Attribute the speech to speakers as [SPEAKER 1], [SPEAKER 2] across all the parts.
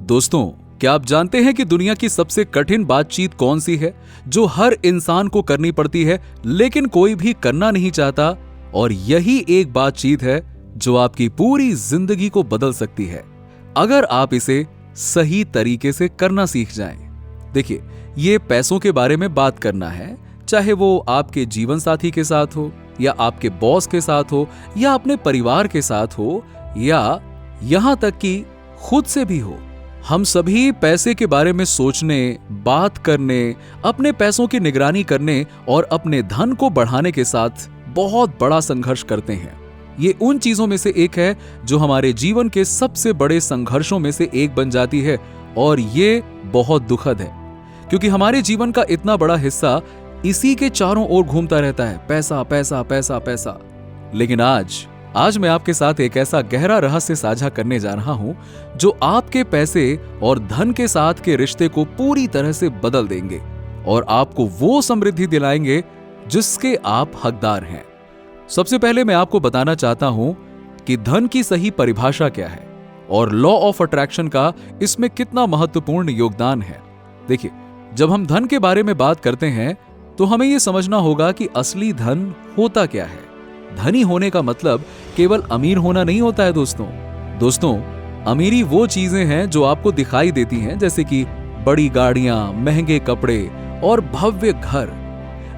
[SPEAKER 1] दोस्तों, क्या आप जानते हैं कि दुनिया की सबसे कठिन बातचीत कौन सी है, जो हर इंसान को करनी पड़ती है लेकिन कोई भी करना नहीं चाहता? और यही एक बातचीत है जो आपकी पूरी जिंदगी को बदल सकती है, अगर आप इसे सही तरीके से करना सीख जाएं। देखिए, ये पैसों के बारे में बात करना है, चाहे वो आपके जीवन साथी के साथ हो, या आपके बॉस के साथ हो, या अपने परिवार के साथ हो, या यहां तक कि खुद से भी हो। हम सभी पैसे के बारे में सोचने, बात करने, अपने पैसों की निगरानी करने और अपने धन को बढ़ाने के साथ बहुत बड़ा संघर्ष करते हैं। ये उन चीजों में से एक है जो हमारे जीवन के सबसे बड़े संघर्षों में से एक बन जाती है, और ये बहुत दुखद है क्योंकि हमारे जीवन का इतना बड़ा हिस्सा इसी के चारों ओर घूमता रहता है, पैसा पैसा पैसा पैसा। लेकिन आज मैं आपके साथ एक ऐसा गहरा रहस्य साझा करने जा रहा हूं जो आपके पैसे और धन के साथ के रिश्ते को पूरी तरह से बदल देंगे और आपको वो समृद्धि दिलाएंगे जिसके आप हकदार हैं। सबसे पहले मैं आपको बताना चाहता हूं कि धन की सही परिभाषा क्या है और लॉ ऑफ अट्रैक्शन का इसमें कितना महत्वपूर्ण योगदान है। देखिए, जब हम धन के बारे में बात करते हैं तो हमें यह समझना होगा कि असली धन होता क्या है। धनी होने का मतलब केवल अमीर होना नहीं होता है दोस्तों, अमीरी वो चीजें हैं जो आपको दिखाई देती हैं, जैसे कि बड़ी गाड़ियां, महंगे कपड़े और भव्य घर।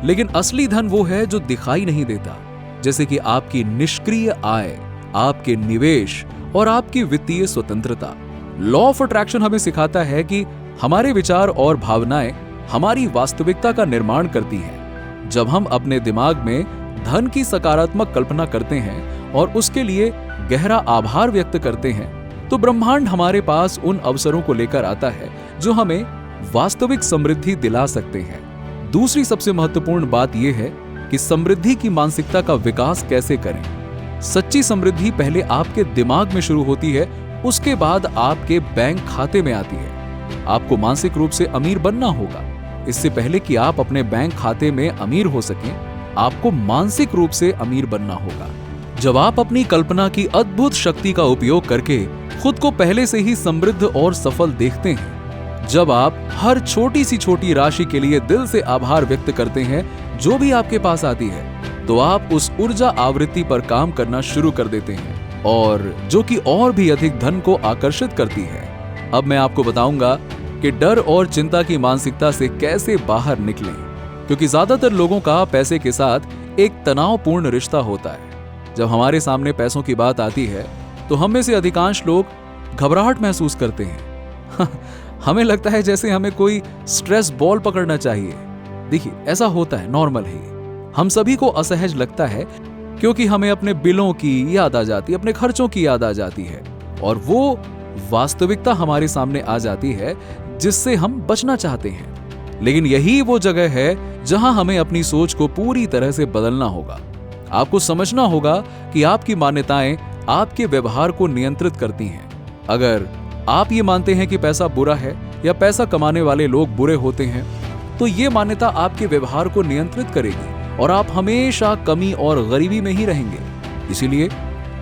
[SPEAKER 1] लेकिन असली धन वो है जो दिखाई नहीं देता, जैसे कि आपकी निष्क्रिय आय, आपके निवेश और आपकी वित्तीय स्वतंत्रता। लॉ ऑफ अट्रैक्शन हमें सिखाता है कि हमारे विचार और भावनाएं हमारी वास्तविकता का निर्माण करती हैं। जब हम अपने दिमाग में धन की सकारात्मक कल्पना करते हैं और उसके लिए गहरा आभार व्यक्त करते हैं, तो ब्रह्मांड हमारे पास उन अवसरों को लेकर आता है जो हमें वास्तविक समृद्धि दिला सकते हैं। दूसरी सबसे महत्वपूर्ण बात यह है कि समृद्धि की मानसिकता का विकास कैसे करें। सच्ची समृद्धि पहले आपके दिमाग में शुरू होती है, उसके बाद आपके बैंक खाते में आती है। आपको मानसिक रूप से अमीर बनना होगा। इससे पहले कि आप अपने बैंक खाते में अमीर हो सकें, आपको मानसिक रूप से अमीर बनना होगा। जब आप अपनी कल्पना की अद्भुत शक्ति का उपयोग करके खुद को पहले से ही समृद्ध और सफल देखते हैं, जब आप हर छोटी सी छोटी राशि के लिए दिल से आभार व्यक्त करते हैं जो भी आपके पास आती है, तो आप उस ऊर्जा आवृत्ति पर काम करना शुरू कर देते हैं, और जो कि और भी अधिक धन को आकर्षित करती है। अब मैं आपको बताऊंगा कि डर और चिंता की मानसिकता से कैसे बाहर निकलें, क्योंकि ज्यादातर लोगों का पैसे के साथ एक तनावपूर्ण रिश्ता होता है। जब हमारे सामने पैसों की बात आती है तो हम में से अधिकांश लोग घबराहट महसूस करते हैं। हमें लगता है जैसे हमें कोई स्ट्रेस बॉल पकड़ना चाहिए। देखिए, ऐसा होता है, नॉर्मल है। हम सभी को असहज लगता है क्योंकि हमें अपने बिलों की याद आ जाती है, अपने खर्चों की याद आ जाती है, और वो वास्तविकता हमारे सामने आ जाती है जिससे हम बचना चाहते हैं। लेकिन यही वो जगह है जहां हमें अपनी सोच को पूरी तरह से बदलना होगा। आपको समझना होगा कि आपकी मान्यताएं आपके व्यवहार को नियंत्रित करती हैं। अगर आप ये मानते हैं कि पैसा बुरा है या पैसा कमाने वाले लोग बुरे होते हैं, तो ये मान्यता आपके व्यवहार को नियंत्रित करेगी और आप हमेशा कमी और गरीबी में ही रहेंगे। इसीलिए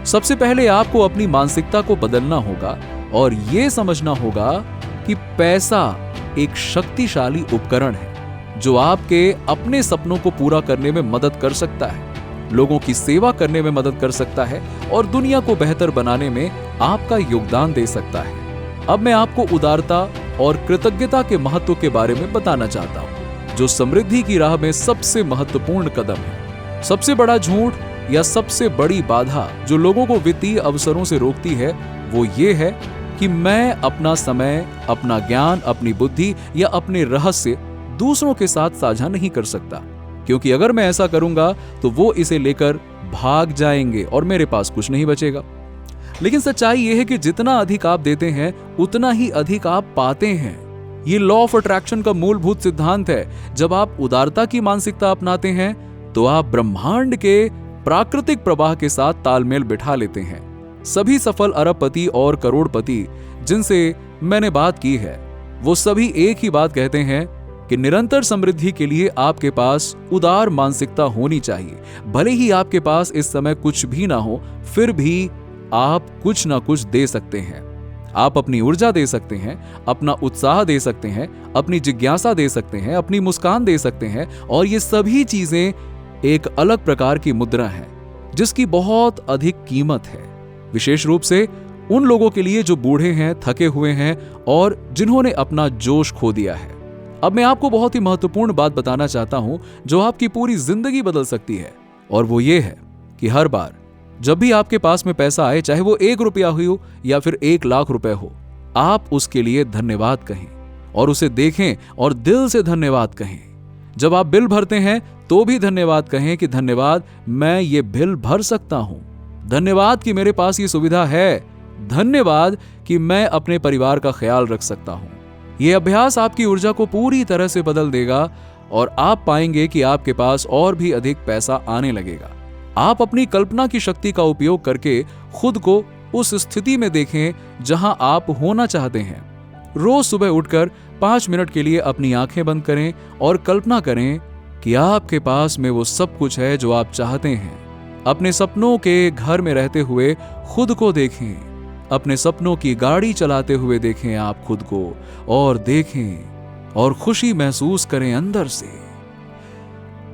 [SPEAKER 1] सबसे पहले आपको अपनी मानसिकता को बदलना होगा और ये समझना होगा कि पैसा एक शक्तिशाली उपकरण है जो आपके अपने सपनों को पूरा करने में मदद कर सकता है, लोगों की सेवा करने में मदद कर सकता है और दुनिया को बेहतर बनाने में आपका योगदान दे सकता है। अब मैं आपको उदारता और कृतज्ञता के महत्व के बारे में बताना चाहता हूं, जो समृद्धि की राह में सबसे महत्वपूर्ण कदम है। सबसे बड़ा झूठ या सबसे बड़ी बाधा जो लोगों को वित्तीय अवसरों से रोकती है, वो ये है कि मैं अपना समय, अपना ज्ञान, अपनी बुद्धि या अपने रहस्य दूसरों के साथ साझा नहीं कर सकता, क्योंकि अगर मैं ऐसा करूंगा तो वो इसे लेकर भाग जाएंगे और मेरे पास कुछ नहीं बचेगा। लेकिन सच्चाई यह है कि जितना अधिक आप देते हैं उतना ही अधिक आप पाते हैं। ये लॉ ऑफ अट्रैक्शन का मूलभूत सिद्धांत है। जब आप उदारता की मानसिकता अपनाते हैं तो आप ब्रह्मांड के प्राकृतिक प्रवाह के साथ तालमेल बिठा लेते हैं। सभी सफल अरबपति और करोड़पति जिनसे मैंने बात की है, वो सभी एक ही बात कहते हैं कि निरंतर समृद्धि के लिए आपके पास उदार मानसिकता होनी चाहिए। भले ही आपके पास इस समय कुछ भी ना हो, फिर भी आप कुछ ना कुछ दे सकते हैं। आप अपनी ऊर्जा दे सकते हैं, अपना उत्साह दे सकते हैं, अपनी जिज्ञासा दे सकते हैं, अपनी मुस्कान दे सकते हैं, और ये सभी चीजें एक अलग प्रकार की मुद्रा है जिसकी बहुत अधिक कीमत है, विशेष रूप से उन लोगों के लिए जो बूढ़े हैं, थके हुए हैं और जिन्होंने अपना जोश खो दिया है। अब मैं आपको बहुत ही महत्वपूर्ण बात बताना चाहता हूं जो आपकी पूरी जिंदगी बदल सकती है, और वो ये है कि हर बार जब भी आपके पास में पैसा आए, चाहे वो 1 रुपया हो या फिर 1 लाख रुपए हो, आप उसके लिए धन्यवाद कहें और उसे देखें और दिल से धन्यवाद कहें। जब आप बिल भरते हैं तो भी धन्यवाद कहें कि धन्यवाद, मैं ये बिल भर सकता हूं, धन्यवाद कि मेरे पास ये सुविधा है, धन्यवाद कि मैं अपने परिवार का ख्याल रख सकता हूं। यह अभ्यास आपकी ऊर्जा को पूरी तरह से बदल देगा और आप पाएंगे कि आपके पास और भी अधिक पैसा आने लगेगा। आप अपनी कल्पना की शक्ति का उपयोग करके खुद को उस स्थिति में देखें जहां आप होना चाहते हैं। रोज सुबह उठकर 5 मिनट के लिए अपनी आंखें बंद करें और कल्पना करें कि आपके पास में वो सब कुछ है जो आप चाहते हैं। अपने सपनों के घर में रहते हुए खुद को देखें, अपने सपनों की गाड़ी चलाते हुए देखें आप खुद को, और देखें और खुशी महसूस करें अंदर से।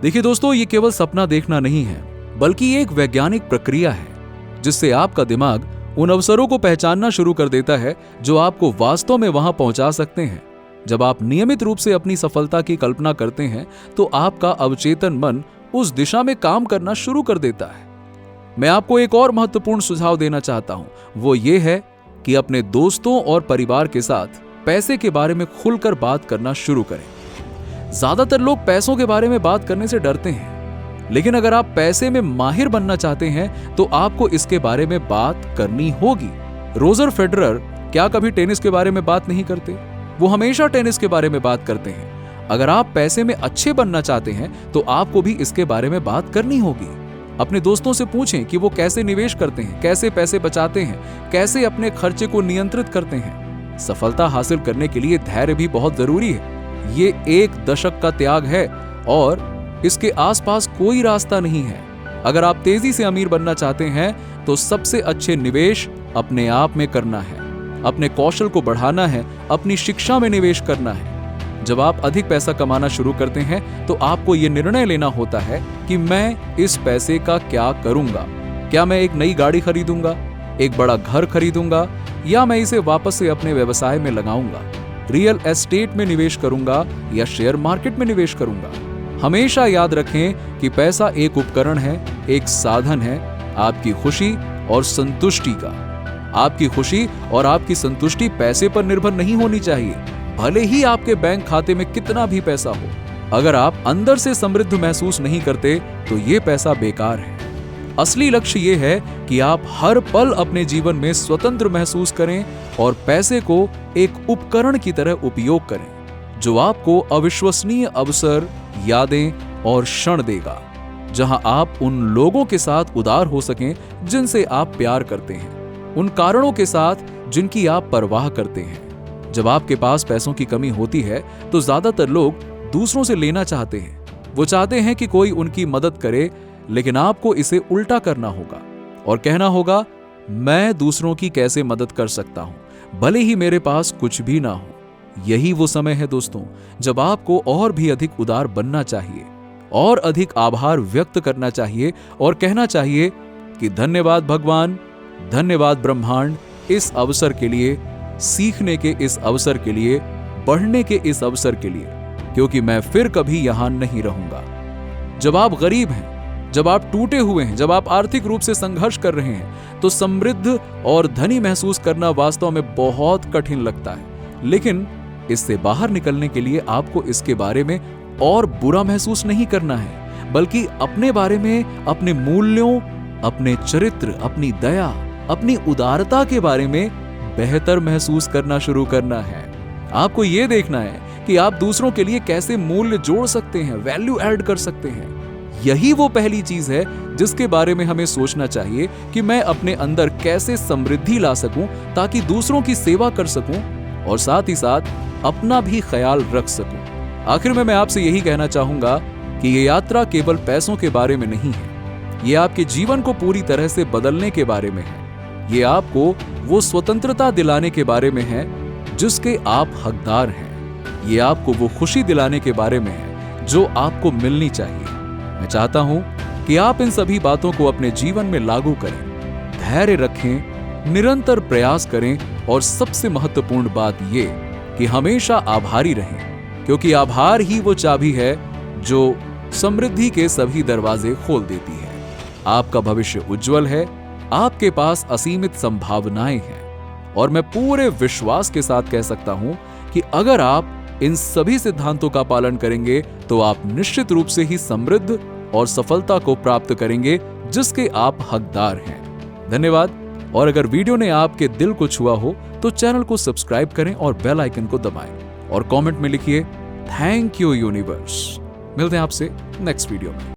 [SPEAKER 1] देखिए दोस्तों, ये केवल सपना देखना नहीं है, बल्कि एक वैज्ञानिक प्रक्रिया है जिससे आपका दिमाग उन अवसरों को पहचानना शुरू कर देता है जो आपको वास्तव में वहां पहुंचा सकते हैं। जब आप नियमित रूप से अपनी सफलता की कल्पना करते हैं तो आपका अवचेतन मन उस दिशा में काम करना शुरू कर देता है। मैं आपको एक और महत्वपूर्ण सुझाव देना चाहता हूं, वो ये है कि अपने दोस्तों और परिवार के साथ पैसे के बारे में खुलकर बात करना शुरू करें। ज्यादातर लोग पैसों के बारे में बात करने से डरते हैं, लेकिन अगर आप पैसे में माहिर बनना चाहते हैं तो आपको इसके बारे में बात करनी होगी। रोजर फेडरर क्या कभी टेनिस के बारे में बात नहीं करते? वो हमेशा टेनिस के बारे में बात करते हैं। अगर आप पैसे में अच्छे बनना चाहते हैं तो आपको भी इसके बारे में बात करनी होगी। अपने दोस्तों से पूछें कि वो कैसे निवेश करते हैं, कैसे पैसे बचाते हैं, कैसे अपने खर्चे को नियंत्रित करते हैं। सफलता हासिल करने के लिए धैर्य भी बहुत जरूरी है। ये 1 दशक का त्याग है और इसके आसपास कोई रास्ता नहीं है। अगर आप तेजी से अमीर बनना चाहते हैं तो सबसे अच्छे निवेश अपने आप में करना है, अपने कौशल को बढ़ाना है, अपनी शिक्षा में निवेश करना है। जब आप अधिक पैसा कमाना शुरू करते हैं तो आपको यह निर्णय लेना होता है कि मैं इस पैसे का क्या करूंगा। क्या मैं एक नई गाड़ी खरीदूंगा, एक बड़ा घर खरीदूंगा, या मैं इसे वापस से अपने व्यवसाय में लगाऊंगा, रियल एस्टेट में निवेश करूंगा या शेयर मार्केट में निवेश करूंगा। हमेशा याद रखें कि पैसा एक उपकरण है, एक साधन है आपकी खुशी और संतुष्टि का। आपकी खुशी और आपकी संतुष्टि पैसे पर निर्भर नहीं होनी चाहिए, भले ही आपके बैंक खाते में कितना भी पैसा हो। अगर आप अंदर से समृद्ध महसूस नहीं करते तो ये पैसा बेकार है। असली लक्ष्य ये है कि आप हर पल अपने जीवन में स्वतंत्र महसूस करें और पैसे को एक उपकरण की तरह उपयोग करें जो आपको अविश्वसनीय अवसर, यादें और क्षण देगा, जहां आप उन लोगों के साथ उदार हो सकें जिनसे आप प्यार करते हैं, उन कारणों के साथ जिनकी आप परवाह करते हैं। जब आपके पास पैसों की कमी होती है तो ज्यादातर लोग दूसरों से लेना चाहते हैं। वो चाहते हैं कि कोई उनकी मदद करे, लेकिन आपको इसे उल्टा करना होगा और कहना होगा, मैं दूसरों की कैसे मदद कर सकता हूं, भले ही मेरे पास कुछ भी ना हो। यही वो समय है दोस्तों जब आपको और भी अधिक उदार बनना चाहिए और अधिक आभार व्यक्त करना चाहिए और कहना चाहिए कि धन्यवाद भगवान, धन्यवाद ब्रह्मांड इस अवसर के लिए, सीखने के इस अवसर के लिए, बढ़ने के इस अवसर के लिए, क्योंकि मैं फिर कभी यहां नहीं रहूंगा। जब आप गरीब हैं, जब आप टूटे हुए हैं, जब आप आर्थिक रूप से संघर्ष कर रहे हैं तो समृद्ध और धनी महसूस करना वास्तव में बहुत कठिन लगता है, लेकिन इससे बाहर निकलने के लिए आपको इसके बारे में और बुरा महसूस नहीं करना है, बल्कि अपने बारे में, अपने मूल्यों, अपने चरित्र, अपनी दया, अपनी उदारता के बारे में बेहतर महसूस करना शुरू करना है। आपको यह देखना है कि आप दूसरों के लिए कैसे मूल्य जोड़ सकते हैं, वैल्यू ऐड कर सकते हैं। यही वो पहली चीज है जिसके बारे में हमें सोचना चाहिए कि मैं अपने अंदर कैसे समृद्धि ला सकूं ताकि दूसरों की सेवा कर सकूं और साथ ही साथ अपना भी ख्याल रख सकूं। आखिर में मैं आपसे यही कहना चाहूंगा कि ये यात्रा केवल पैसों के बारे में नहीं है, ये आपके जीवन को पूरी तरह से बदलने के बारे में है। ये आपको वो स्वतंत्रता दिलाने के बारे में है जिसके आप हकदार हैं। ये आपको वो खुशी दिलाने के बारे में है जो आपको मिलनी चाहिए। मैं चाहता हूं कि आप इन सभी बातों को अपने जीवन में लागू करें, धैर्य रखें, निरंतर प्रयास करें और सबसे महत्वपूर्ण बात ये कि हमेशा आभारी रहें, क्योंकि आभार ही वो चाबी है जो समृद्धि के सभी दरवाजे खोल देती है। आपका भविष्य उज्जवल है, आपके पास असीमित संभावनाएं हैं और मैं पूरे विश्वास के साथ कह सकता हूं कि अगर आप इन सभी सिद्धांतों का पालन करेंगे तो आप निश्चित रूप से ही समृद्ध और सफलता को प्राप्त करेंगे जिसके आप हकदार हैं। धन्यवाद। और अगर वीडियो ने आपके दिल को छुआ हो तो चैनल को सब्सक्राइब करें और बेल आइकन को दबाएं और कमेंट में लिखिए थैंक यू यूनिवर्स। मिलते हैं आपसे नेक्स्ट वीडियो में।